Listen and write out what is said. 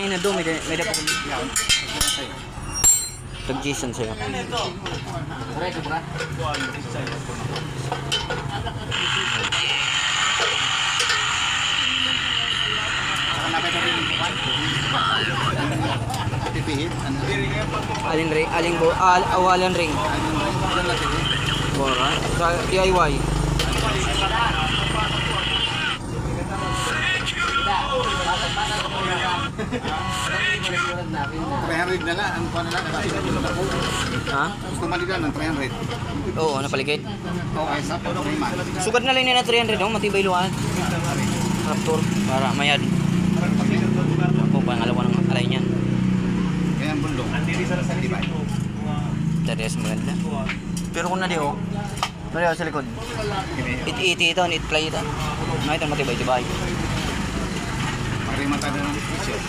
kain na do, may dapat ko. Tag Jason sa'yo. Pipihit? Awalan ring. Bora. Sa DIY. $300 na lang. Ano pa na lang? Ha? Gusto maligan ng 300. Oo, napaligid. Okay, sa pag-priman. Sugat na lang nila 300 oh, matibay luhaan. Raptor para mayad. Ako pangalawa ng alay niyan. Kaya ang bundong. Diba? Tadiyas maganda. Pero kung na di oh. Nariyaw sa likod. It-iti ito, it-play ito. Nakita matibay-tibay. Pag-priman tayo ng picture.